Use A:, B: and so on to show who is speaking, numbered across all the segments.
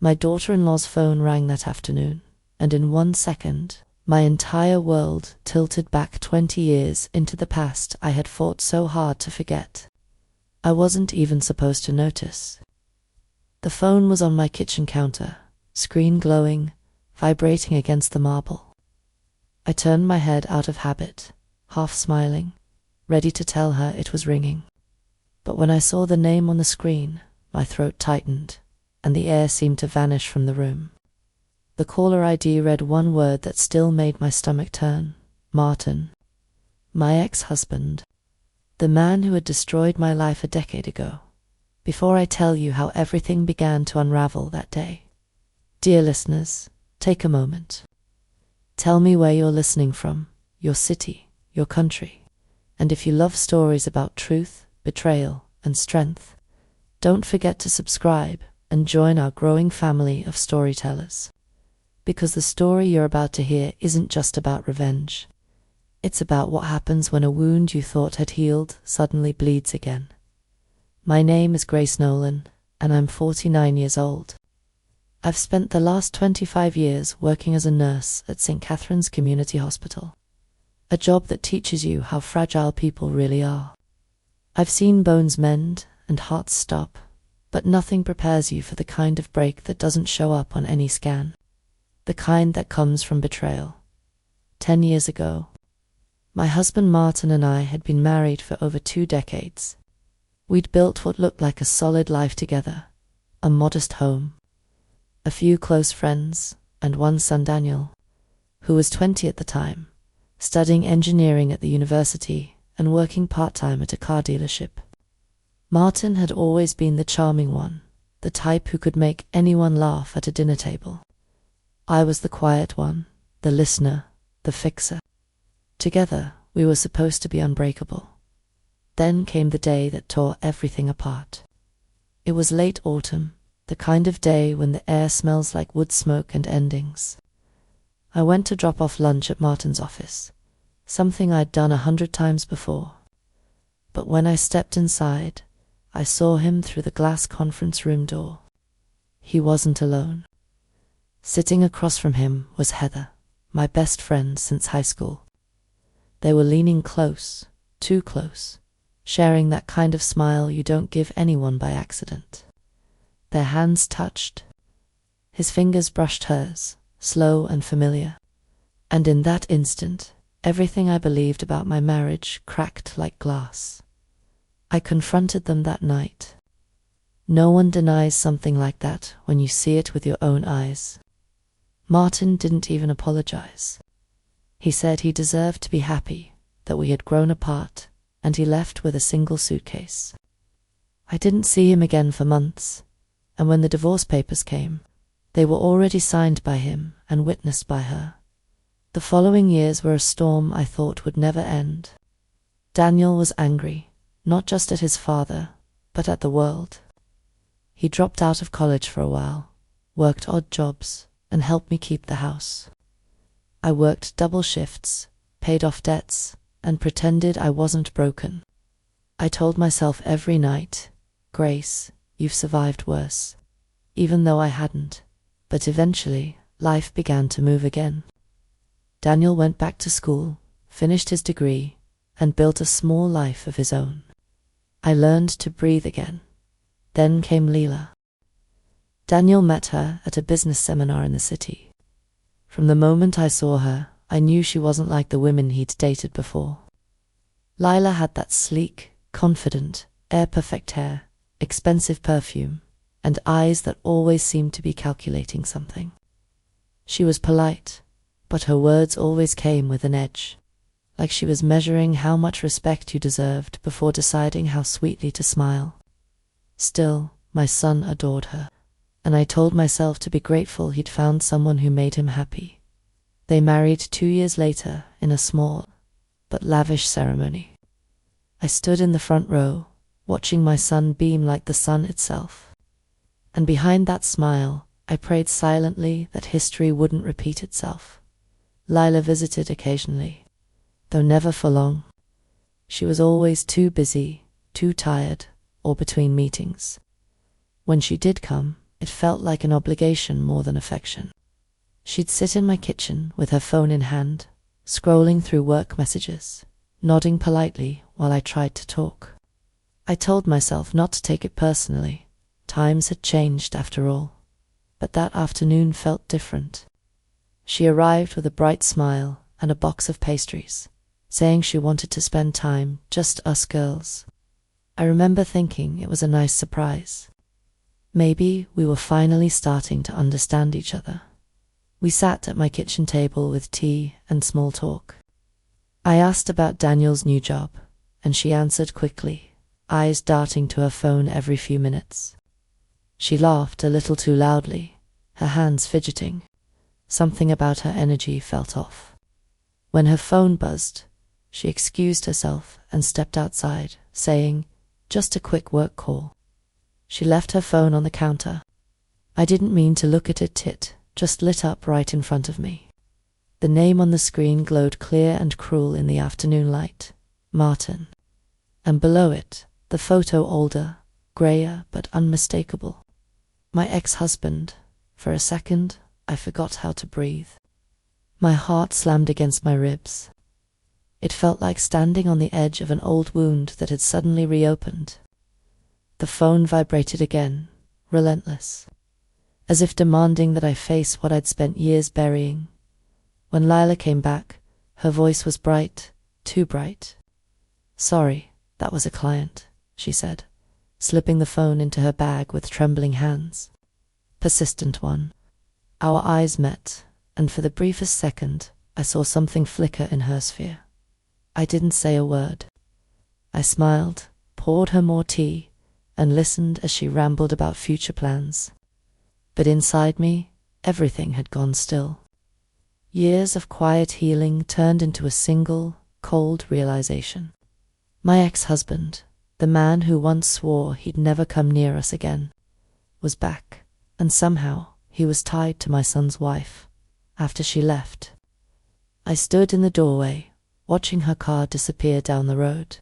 A: My daughter-in-law's phone rang that afternoon, and in 1 second, my entire world tilted back 20 years into the past I had fought so hard to forget. I wasn't even supposed to notice. The phone was on my kitchen counter, screen glowing, vibrating against the marble. I turned my head out of habit, half smiling, ready to tell her it was ringing. But when I saw the name on the screen, my throat tightened, and the air seemed to vanish from the room. The caller ID read one word that still made my stomach turn: Martin. My ex-husband. The man who had destroyed my life a decade ago. Before I tell you how everything began to unravel that day. Dear listeners, take a moment. Tell me where you're listening from, your city, your country. And if you love stories about truth, betrayal, and strength, don't forget to subscribe and join our growing family of storytellers. Because the story you're about to hear isn't just about revenge. It's about what happens when a wound you thought had healed suddenly bleeds again. My name is Grace Nolan, and I'm 49 years old. I've spent the last 25 years working as a nurse at St. Catherine's Community Hospital, a job that teaches you how fragile people really are. I've seen bones mend and hearts stop, but nothing prepares you for the kind of break that doesn't show up on any scan. The kind that comes from betrayal. 10 years ago, my husband Martin and I had been married for over 2 decades. We'd built what looked like a solid life together, a modest home, a few close friends, and one son, Daniel, who was 20 at the time, studying engineering at the university and working part-time at a car dealership. Martin had always been the charming one, the type who could make anyone laugh at a dinner table. I was the quiet one, the listener, the fixer. Together, we were supposed to be unbreakable. Then came the day that tore everything apart. It was late autumn, the kind of day when the air smells like wood smoke and endings. I went to drop off lunch at Martin's office, something I'd done 100 times before. But when I stepped inside, I saw him through the glass conference room door. He wasn't alone. Sitting across from him was Heather, my best friend since high school. They were leaning close, too close, sharing that kind of smile you don't give anyone by accident. Their hands touched. His fingers brushed hers, slow and familiar. And in that instant, everything I believed about my marriage cracked like glass. I confronted them that night. No one denies something like that when you see it with your own eyes. Martin didn't even apologize. He said he deserved to be happy, that we had grown apart, and he left with a single suitcase. I didn't see him again for months, and when the divorce papers came, they were already signed by him and witnessed by her. The following years were a storm I thought would never end. Daniel was angry, not just at his father, but at the world. He dropped out of college for a while, worked odd jobs, and helped me keep the house. I worked double shifts, paid off debts, and pretended I wasn't broken. I told myself every night, Grace, you've survived worse, even though I hadn't. But eventually, life began to move again. Daniel went back to school, finished his degree, and built a small life of his own. I learned to breathe again. Then came Leela. Daniel met her at a business seminar in the city. From the moment I saw her, I knew she wasn't like the women he'd dated before. Lila had that sleek, confident, air-perfect hair, expensive perfume, and eyes that always seemed to be calculating something. She was polite, but her words always came with an edge, like she was measuring how much respect you deserved before deciding how sweetly to smile. Still, my son adored her, and I told myself to be grateful he'd found someone who made him happy. They married 2 years later in a small, but lavish ceremony. I stood in the front row, watching my son beam like the sun itself. And behind that smile, I prayed silently that history wouldn't repeat itself. Lila visited occasionally, though never for long. She was always too busy, too tired, or between meetings. When she did come, It felt like an obligation more than affection. She'd sit in my kitchen with her phone in hand, scrolling through work messages, nodding politely while I tried to talk. I told myself not to take it personally. Times had changed after all. But that afternoon felt different. She arrived with a bright smile and a box of pastries, saying she wanted to spend time, just us girls. I remember thinking it was a nice surprise. Maybe we were finally starting to understand each other. We sat at my kitchen table with tea and small talk. I asked about Daniel's new job, and she answered quickly, eyes darting to her phone every few minutes. She laughed a little too loudly, her hands fidgeting. Something about her energy felt off. When her phone buzzed, she excused herself and stepped outside, saying, "Just a quick work call." She left her phone on the counter. I didn't mean to look at it just lit up right in front of me. The name on the screen glowed clear and cruel in the afternoon light, Martin. And below it, the photo older, grayer but unmistakable. My ex-husband. For a second, I forgot how to breathe. My heart slammed against my ribs. It felt like standing on the edge of an old wound that had suddenly reopened. The phone vibrated again, relentless, as if demanding that I face what I'd spent years burying. When Lila came back, her voice was bright, too bright. "Sorry, that was a client," she said, slipping the phone into her bag with trembling hands. Persistent one. Our eyes met, and for the briefest second, I saw something flicker in her sphere. I didn't say a word. I smiled, poured her more tea, and listened as she rambled about future plans. But inside me, everything had gone still. Years of quiet healing turned into a single, cold realization. My ex-husband, the man who once swore he'd never come near us again, was back, and somehow he was tied to my son's wife. After she left, I stood in the doorway, watching her car disappear down the road,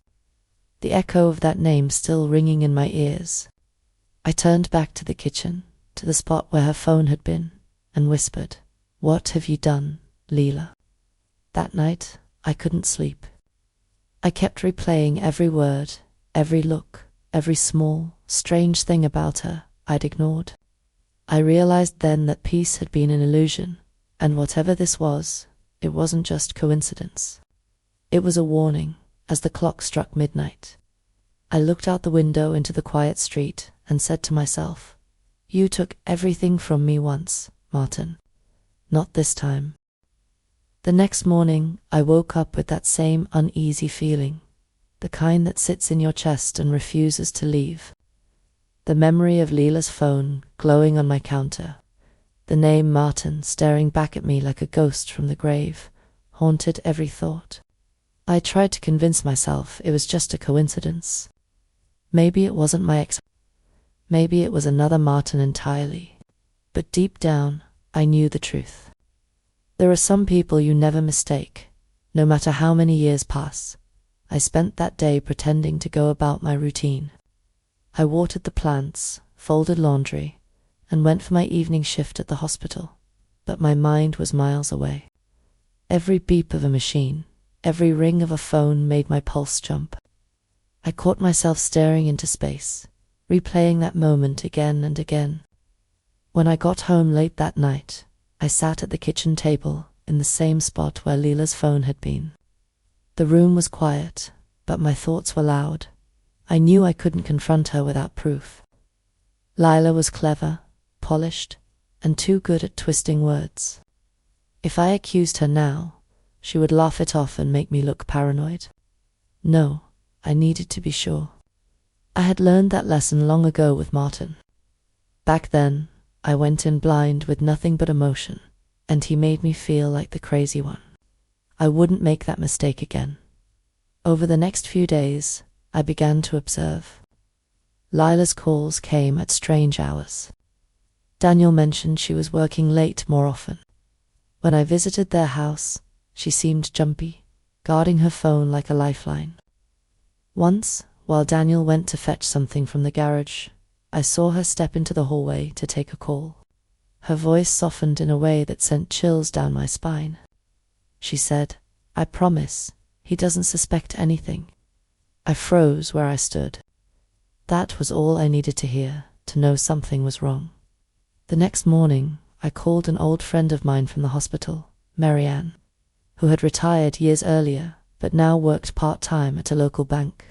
A: the echo of that name still ringing in my ears. I turned back to the kitchen, to the spot where her phone had been, and whispered, "What have you done, Leela?" That night, I couldn't sleep. I kept replaying every word, every look, every small, strange thing about her I'd ignored. I realized then that peace had been an illusion, and whatever this was, it wasn't just coincidence. It was a warning, as the clock struck midnight. I looked out the window into the quiet street and said to myself, "You took everything from me once, Martin. Not this time." The next morning, I woke up with that same uneasy feeling, the kind that sits in your chest and refuses to leave. The memory of Leela's phone glowing on my counter, the name Martin staring back at me like a ghost from the grave, haunted every thought. I tried to convince myself it was just a coincidence. Maybe it wasn't my ex. Maybe it was another Martin entirely. But deep down, I knew the truth. There are some people you never mistake, no matter how many years pass. I spent that day pretending to go about my routine. I watered the plants, folded laundry, and went for my evening shift at the hospital, but my mind was miles away. Every beep of a machine, every ring of a phone made my pulse jump. I caught myself staring into space, replaying that moment again and again. When I got home late that night, I sat at the kitchen table in the same spot where Leela's phone had been. The room was quiet, but my thoughts were loud. I knew I couldn't confront her without proof. Lila was clever, polished, and too good at twisting words. If I accused her now, she would laugh it off and make me look paranoid. No, I needed to be sure. I had learned that lesson long ago with Martin. Back then, I went in blind with nothing but emotion, and he made me feel like the crazy one. I wouldn't make that mistake again. Over the next few days, I began to observe. Lila's calls came at strange hours. Daniel mentioned she was working late more often. When I visited their house, she seemed jumpy, guarding her phone like a lifeline. Once, while Daniel went to fetch something from the garage, I saw her step into the hallway to take a call. Her voice softened in a way that sent chills down my spine. She said, "I promise, he doesn't suspect anything." I froze where I stood. That was all I needed to hear, to know something was wrong. The next morning, I called an old friend of mine from the hospital, Marianne, who had retired years earlier, but now worked part-time at a local bank.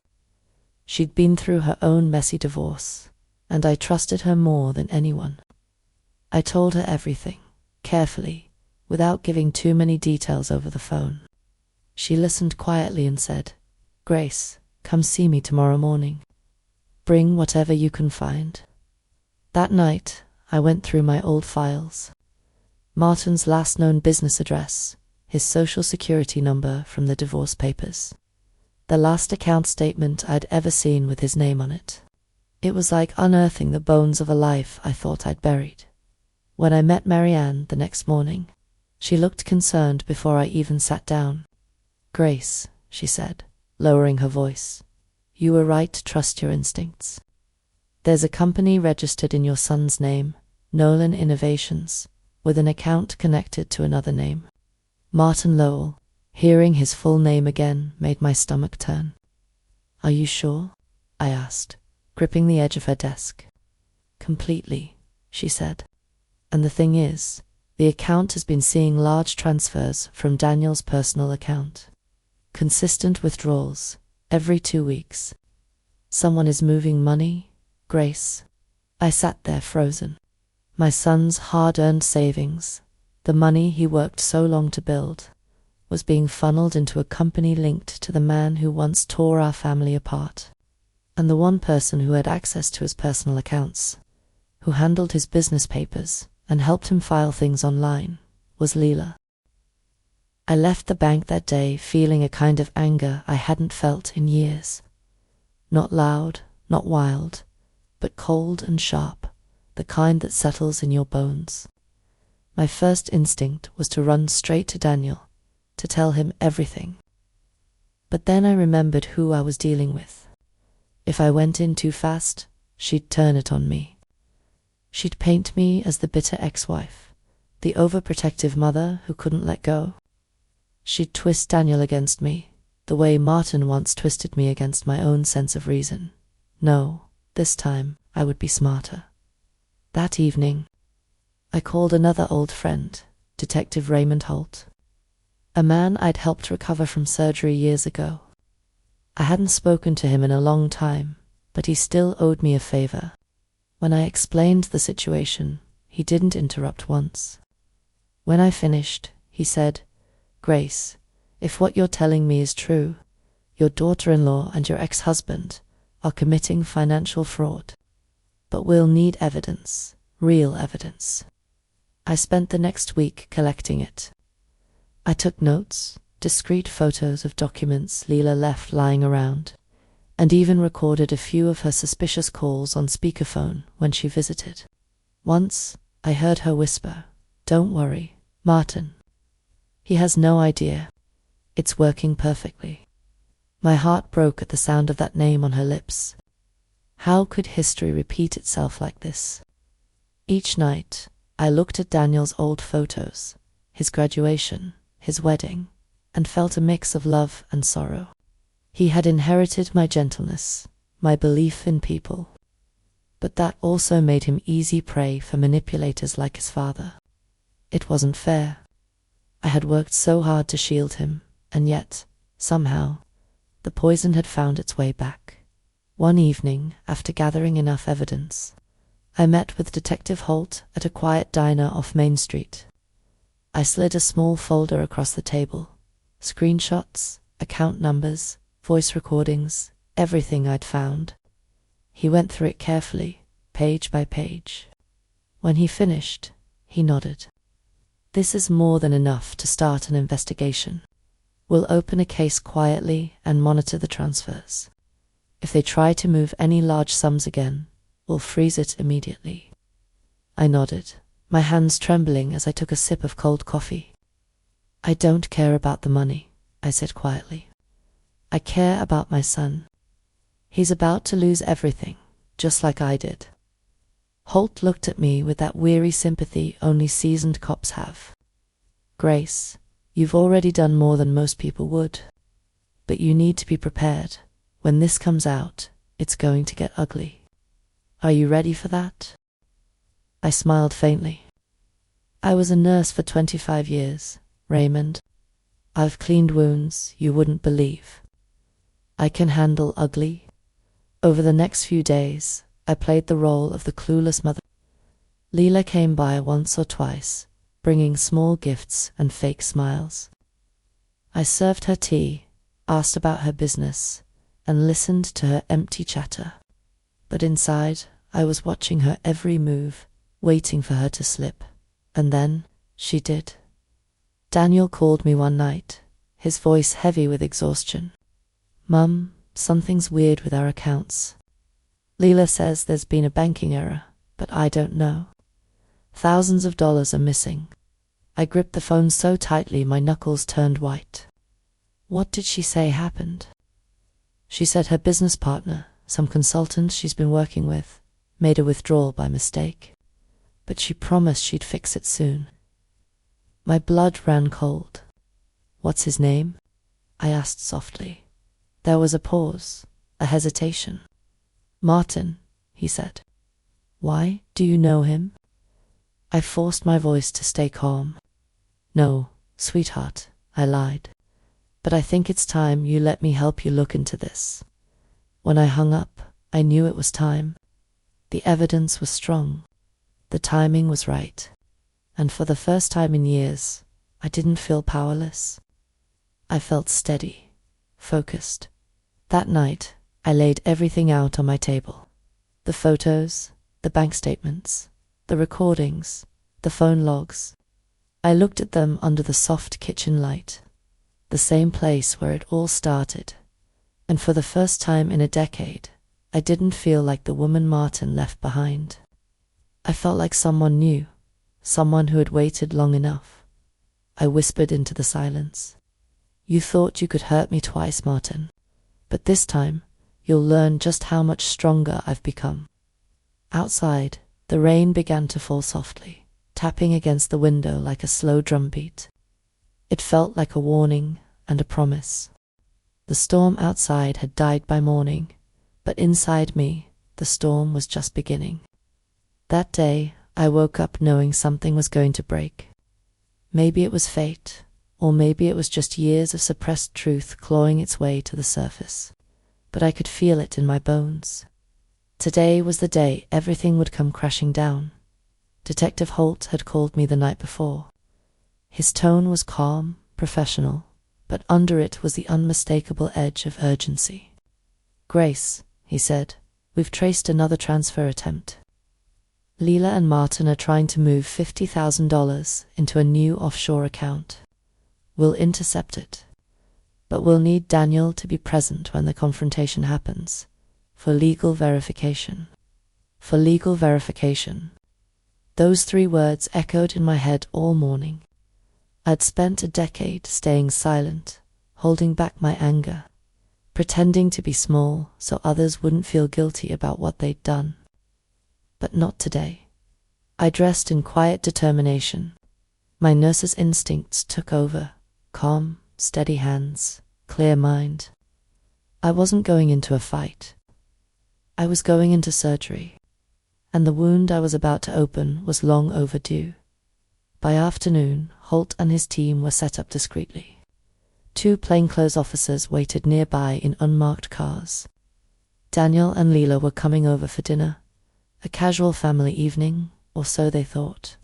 A: She'd been through her own messy divorce, and I trusted her more than anyone. I told her everything, carefully, without giving too many details over the phone. She listened quietly and said, "Grace, come see me tomorrow morning. Bring whatever you can find." That night, I went through my old files. Martin's last known business address, his social security number from the divorce papers, the last account statement I'd ever seen with his name on it. It was like unearthing the bones of a life I thought I'd buried. When I met Marianne the next morning, she looked concerned before I even sat down. "Grace," she said, lowering her voice, "you were right to trust your instincts. There's a company registered in your son's name, Nolan Innovations, with an account connected to another name, Martin Lowell." Hearing his full name again made my stomach turn. "Are you sure?" I asked, gripping the edge of her desk. "Completely," she said. "And the thing is, the account has been seeing large transfers from Daniel's personal account. Consistent withdrawals, every 2 weeks. Someone is moving money, Grace." I sat there frozen. My son's hard-earned savings, the money he worked so long to build, was being funneled into a company linked to the man who once tore our family apart. And the one person who had access to his personal accounts, who handled his business papers and helped him file things online, was Leela. I left the bank that day feeling a kind of anger I hadn't felt in years. Not loud, not wild, but cold and sharp, the kind that settles in your bones. My first instinct was to run straight to Daniel, to tell him everything. But then I remembered who I was dealing with. If I went in too fast, she'd turn it on me. She'd paint me as the bitter ex-wife, the overprotective mother who couldn't let go. She'd twist Daniel against me, the way Martin once twisted me against my own sense of reason. No, this time I would be smarter. That evening, I called another old friend, Detective Raymond Holt, a man I'd helped recover from surgery years ago. I hadn't spoken to him in a long time, but he still owed me a favor. When I explained the situation, he didn't interrupt once. When I finished, he said, "Grace, if what you're telling me is true, your daughter-in-law and your ex-husband are committing financial fraud. But we'll need evidence, real evidence." I spent the next week collecting it. I took notes, discreet photos of documents Leela left lying around, and even recorded a few of her suspicious calls on speakerphone when she visited. Once, I heard her whisper, "Don't worry, Martin. He has no idea. It's working perfectly." My heart broke at the sound of that name on her lips. How could history repeat itself like this? Each night, I looked at Daniel's old photos, his graduation, his wedding, and felt a mix of love and sorrow. He had inherited my gentleness, my belief in people. But that also made him easy prey for manipulators like his father. It wasn't fair. I had worked so hard to shield him, and yet, somehow, the poison had found its way back. One evening, after gathering enough evidence, I met with Detective Holt at a quiet diner off Main Street. I slid a small folder across the table. Screenshots, account numbers, voice recordings, everything I'd found. He went through it carefully, page by page. When he finished, he nodded. "This is more than enough to start an investigation. We'll open a case quietly and monitor the transfers. If they try to move any large sums again, we'll freeze it immediately." I nodded, my hands trembling as I took a sip of cold coffee. "I don't care about the money," I said quietly. "I care about my son. He's about to lose everything, just like I did. Holt looked at me with that weary sympathy only seasoned cops have. Grace, you've already done more than most people would. But you need to be prepared. When this comes out, it's going to get ugly. Are you ready for that? I smiled faintly. I was a nurse for 25 years, Raymond. I've cleaned wounds you wouldn't believe. I can handle ugly. Over the next few days, I played the role of the clueless mother. Leela came by once or twice, bringing small gifts and fake smiles. I served her tea, asked about her business, and listened to her empty chatter. But inside, I was watching her every move, waiting for her to slip. And then, she did. Daniel called me one night, his voice heavy with exhaustion. Mum, something's weird with our accounts. Leela says there's been a banking error, but I don't know. Thousands of dollars are missing. I gripped the phone so tightly my knuckles turned white. What did she say happened? She said her business partner, some consultant she's been working with, made a withdrawal by mistake. But she promised she'd fix it soon. My blood ran cold. What's his name? I asked softly. There was a pause, a hesitation. Martin, he said. Why, do you know him? I forced my voice to stay calm. No, sweetheart, I lied. But I think it's time you let me help you look into this. When I hung up, I knew it was time. The evidence was strong. The timing was right. And for the first time in years, I didn't feel powerless. I felt steady, focused. That night, I laid everything out on my table. The photos, the bank statements, the recordings, the phone logs. I looked at them under the soft kitchen light, the same place where it all started. And for the first time in a decade, I didn't feel like the woman Martin left behind. I felt like someone new, someone who had waited long enough. I whispered into the silence. You thought you could hurt me twice, Martin. But this time, you'll learn just how much stronger I've become. Outside, the rain began to fall softly, tapping against the window like a slow drumbeat. It felt like a warning and a promise. The storm outside had died by morning, but inside me, the storm was just beginning. That day, I woke up knowing something was going to break. Maybe it was fate, or maybe it was just years of suppressed truth clawing its way to the surface. But I could feel it in my bones. Today was the day everything would come crashing down. Detective Holt had called me the night before. His tone was calm, professional, but under it was the unmistakable edge of urgency. Grace, he said, we've traced another transfer attempt. Leela and Martin are trying to move $50,000 into a new offshore account. We'll intercept it. But we'll need Daniel to be present when the confrontation happens, for legal verification. For legal verification. Those 3 words echoed in my head all morning. I'd spent a decade staying silent, holding back my anger, pretending to be small so others wouldn't feel guilty about what they'd done. But not today. I dressed in quiet determination. My nurse's instincts took over, calm, steady hands, clear mind. I wasn't going into a fight. I was going into surgery, and the wound I was about to open was long overdue. By afternoon, Holt and his team were set up discreetly. 2 plainclothes officers waited nearby in unmarked cars. Daniel and Leela were coming over for dinner, a casual family evening, or so they thought.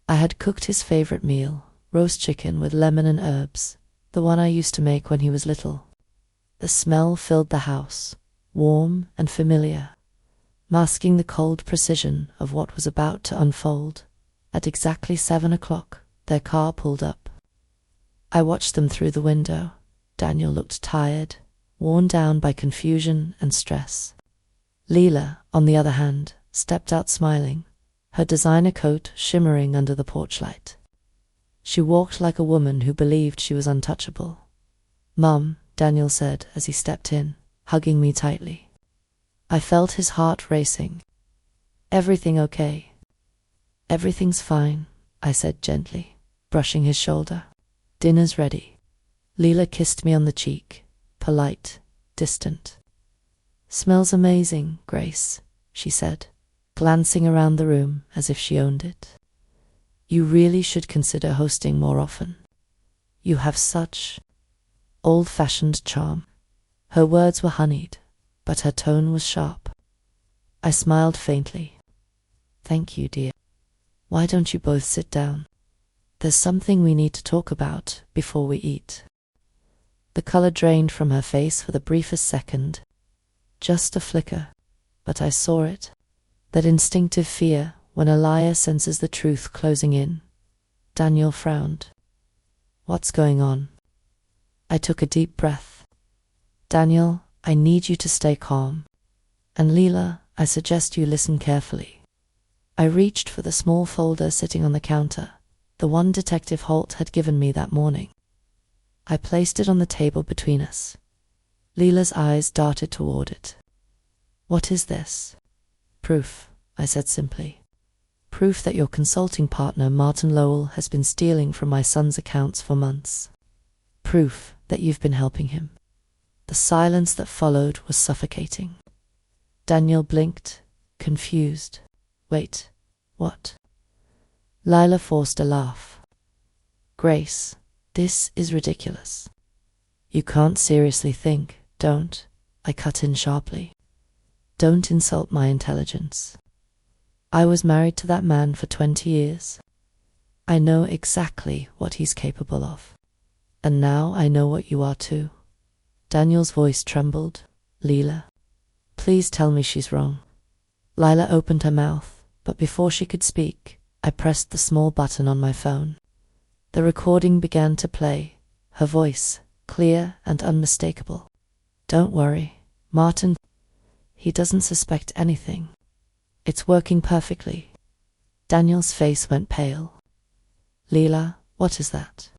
A: I had cooked his favorite meal, roast chicken with lemon and herbs, the one I used to make when he was little. The smell filled the house, warm and familiar, masking the cold precision of what was about to unfold. At exactly 7 o'clock, their car pulled up. I watched them through the window. Daniel looked tired, worn down by confusion and stress. Leela, on the other hand, stepped out smiling, her designer coat shimmering under the porch light. She walked like a woman who believed she was untouchable. "Mum," Daniel said as he stepped in, hugging me tightly. I felt his heart racing. Everything okay? Everything's fine, I said gently, brushing his shoulder. Dinner's ready. Leela kissed me on the cheek, polite, distant. Smells amazing, Grace, she said, glancing around the room as if she owned it. You really should consider hosting more often. You have such old-fashioned charm. Her words were honeyed, but her tone was sharp. I smiled faintly. Thank you, dear. Why don't you both sit down? There's something we need to talk about before we eat. The color drained from her face for the briefest second. Just a flicker, but I saw it. That instinctive fear when a liar senses the truth closing in. Daniel frowned. What's going on? I took a deep breath. Daniel, I need you to stay calm. And Leela, I suggest you listen carefully. I reached for the small folder sitting on the counter, the one Detective Holt had given me that morning. I placed it on the table between us. Leela's eyes darted toward it. What is this? Proof, I said simply. Proof that your consulting partner, Martin Lowell, has been stealing from my son's accounts for months. Proof that you've been helping him. The silence that followed was suffocating. Daniel blinked, confused. Wait, what? Lila forced a laugh. Grace, this is ridiculous. You can't seriously think, don't, I cut in sharply. Don't insult my intelligence. I was married to that man for 20 years. I know exactly what he's capable of. And now I know what you are too. Daniel's voice trembled. Leela, please tell me she's wrong. Lila opened her mouth, but before she could speak, I pressed the small button on my phone. The recording began to play, her voice clear and unmistakable. Don't worry, Martin. He doesn't suspect anything. It's working perfectly. Daniel's face went pale. Leela, what is that?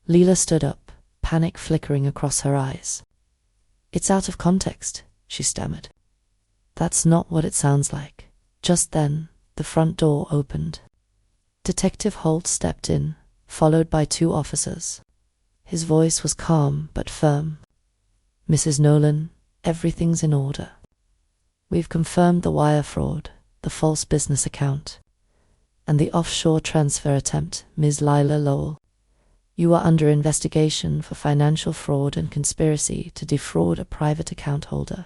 A: Leela stood up, panic flickering across her eyes. It's out of context, she stammered. That's not what it sounds like. Just then, the front door opened. Detective Holt stepped in, followed by 2 officers. His voice was calm but firm. Mrs. Nolan, everything's in order. We've confirmed the wire fraud, the false business account, and the offshore transfer attempt, Ms. Lila Lowell. You are under investigation for financial fraud and conspiracy to defraud a private account holder.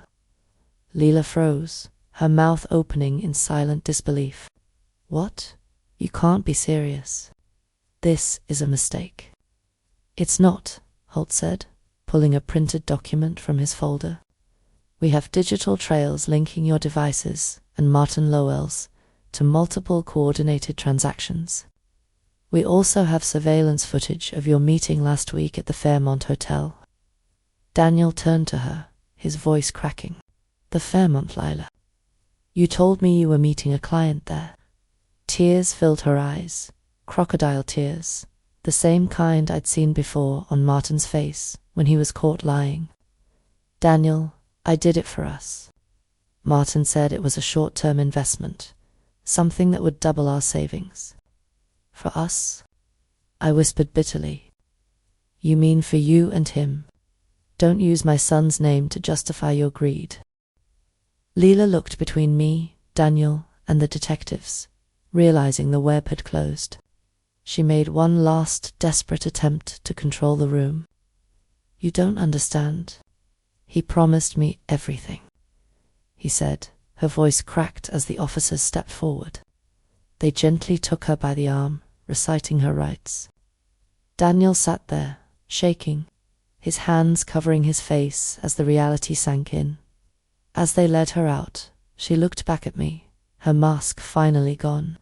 A: Leela froze, her mouth opening in silent disbelief. What? You can't be serious. This is a mistake. It's not, Holt said, pulling a printed document from his folder. We have digital trails linking your devices and Martin Lowell's to multiple coordinated transactions. We also have surveillance footage of your meeting last week at the Fairmont Hotel. Daniel turned to her, his voice cracking. The Fairmont, Lila. You told me you were meeting a client there. Tears filled her eyes, crocodile tears, the same kind I'd seen before on Martin's face when he was caught lying. Daniel, I did it for us. Martin said it was a short-term investment, something that would double our savings. For us? I whispered bitterly. You mean for you and him? Don't use my son's name to justify your greed. Leela looked between me, Daniel, and the detectives, realizing the web had closed. She made one last desperate attempt to control the room. You don't understand. He promised me everything, he said, her voice cracked as the officers stepped forward. They gently took her by the arm, reciting her rights. Daniel sat there, shaking, his hands covering his face as the reality sank in. As they led her out, she looked back at me, her mask finally gone,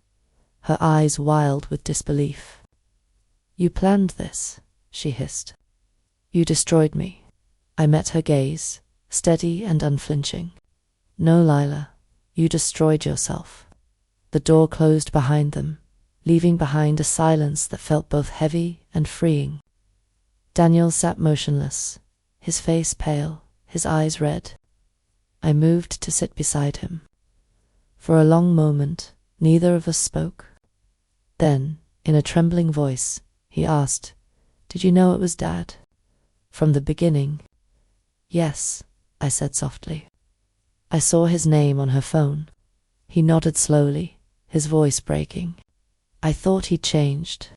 A: her eyes wild with disbelief. You planned this, she hissed. You destroyed me. I met her gaze, steady and unflinching. No, Lila, you destroyed yourself. The door closed behind them, leaving behind a silence that felt both heavy and freeing. Daniel sat motionless, his face pale, his eyes red. I moved to sit beside him. For a long moment, neither of us spoke. Then, in a trembling voice, he asked, "Did you know it was Dad? From the beginning?" "Yes," I said softly. I saw his name on her phone. He nodded slowly, his voice breaking. I thought he'd changed.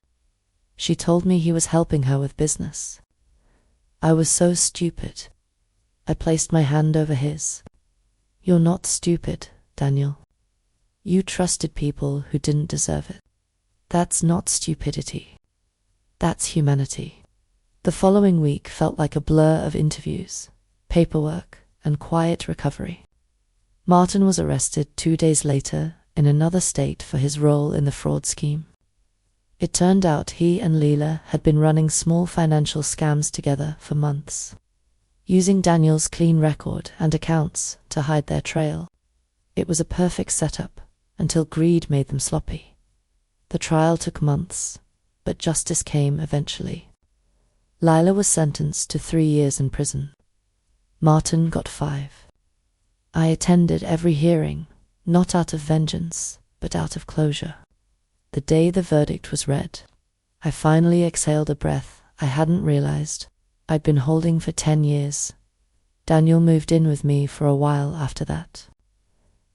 A: She told me he was helping her with business. I was so stupid. I placed my hand over his. "You're not stupid, Daniel. You trusted people who didn't deserve it. That's not stupidity. That's humanity." The following week felt like a blur of interviews, paperwork, and quiet recovery. Martin was arrested 2 days later in another state for his role in the fraud scheme. It turned out he and Leela had been running small financial scams together for months, using Daniel's clean record and accounts to hide their trail. It was a perfect setup until greed made them sloppy. The trial took months, but justice came eventually. Lila was sentenced to 3 years in prison. Martin got 5. I attended every hearing, not out of vengeance, but out of closure. The day the verdict was read, I finally exhaled a breath I hadn't realized I'd been holding for 10 years. Daniel moved in with me for a while after that.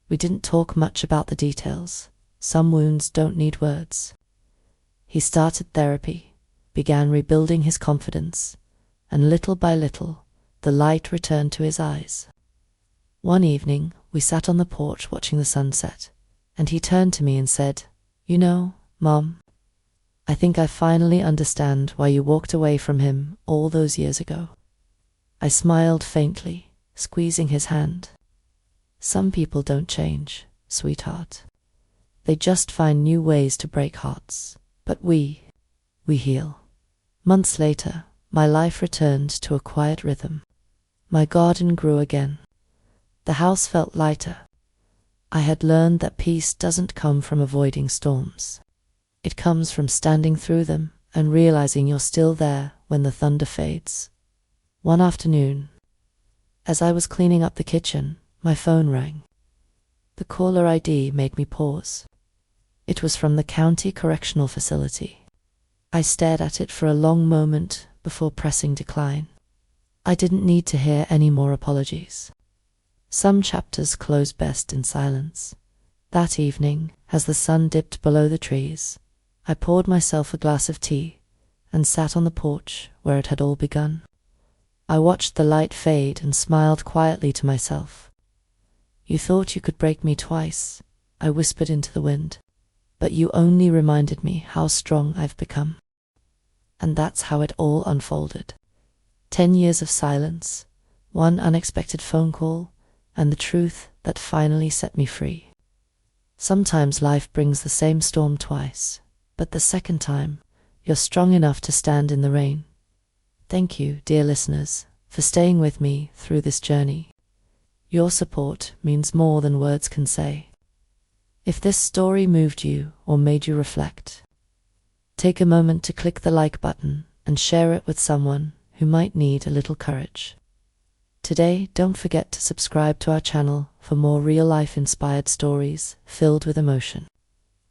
A: We didn't talk much about the details. Some wounds don't need words. He started therapy, began rebuilding his confidence, and little by little, the light returned to his eyes. One evening, we sat on the porch watching the sunset, and he turned to me and said, "You know, Mom, I think I finally understand why you walked away from him all those years ago." I smiled faintly, squeezing his hand. "Some people don't change, sweetheart. They just find new ways to break hearts. But we heal." Months later, my life returned to a quiet rhythm. My garden grew again. The house felt lighter. I had learned that peace doesn't come from avoiding storms. It comes from standing through them and realizing you're still there when the thunder fades. One afternoon, as I was cleaning up the kitchen, my phone rang. The caller ID made me pause. It was from the county correctional facility. I stared at it for a long moment before pressing decline. I didn't need to hear any more apologies. Some chapters close best in silence. That evening, as the sun dipped below the trees, I poured myself a glass of tea and sat on the porch where it had all begun. I watched the light fade and smiled quietly to myself. "You thought you could break me twice," I whispered into the wind, "but you only reminded me how strong I've become." And that's how it all unfolded. 10 years of silence, one unexpected phone call, and the truth that finally set me free. Sometimes life brings the same storm twice, but the second time, you're strong enough to stand in the rain. Thank you, dear listeners, for staying with me through this journey. Your support means more than words can say. If this story moved you or made you reflect, take a moment to click the like button and share it with someone who might need a little courage. Today, don't forget to subscribe to our channel for more real-life inspired stories filled with emotion,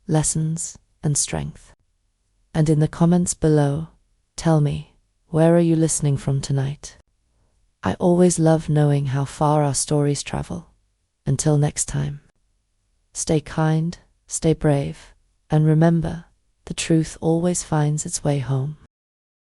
A: lessons, and strength. And in the comments below, tell me, where are you listening from tonight? I always love knowing how far our stories travel. Until next time, stay kind, stay brave, and remember, the truth always finds its way home.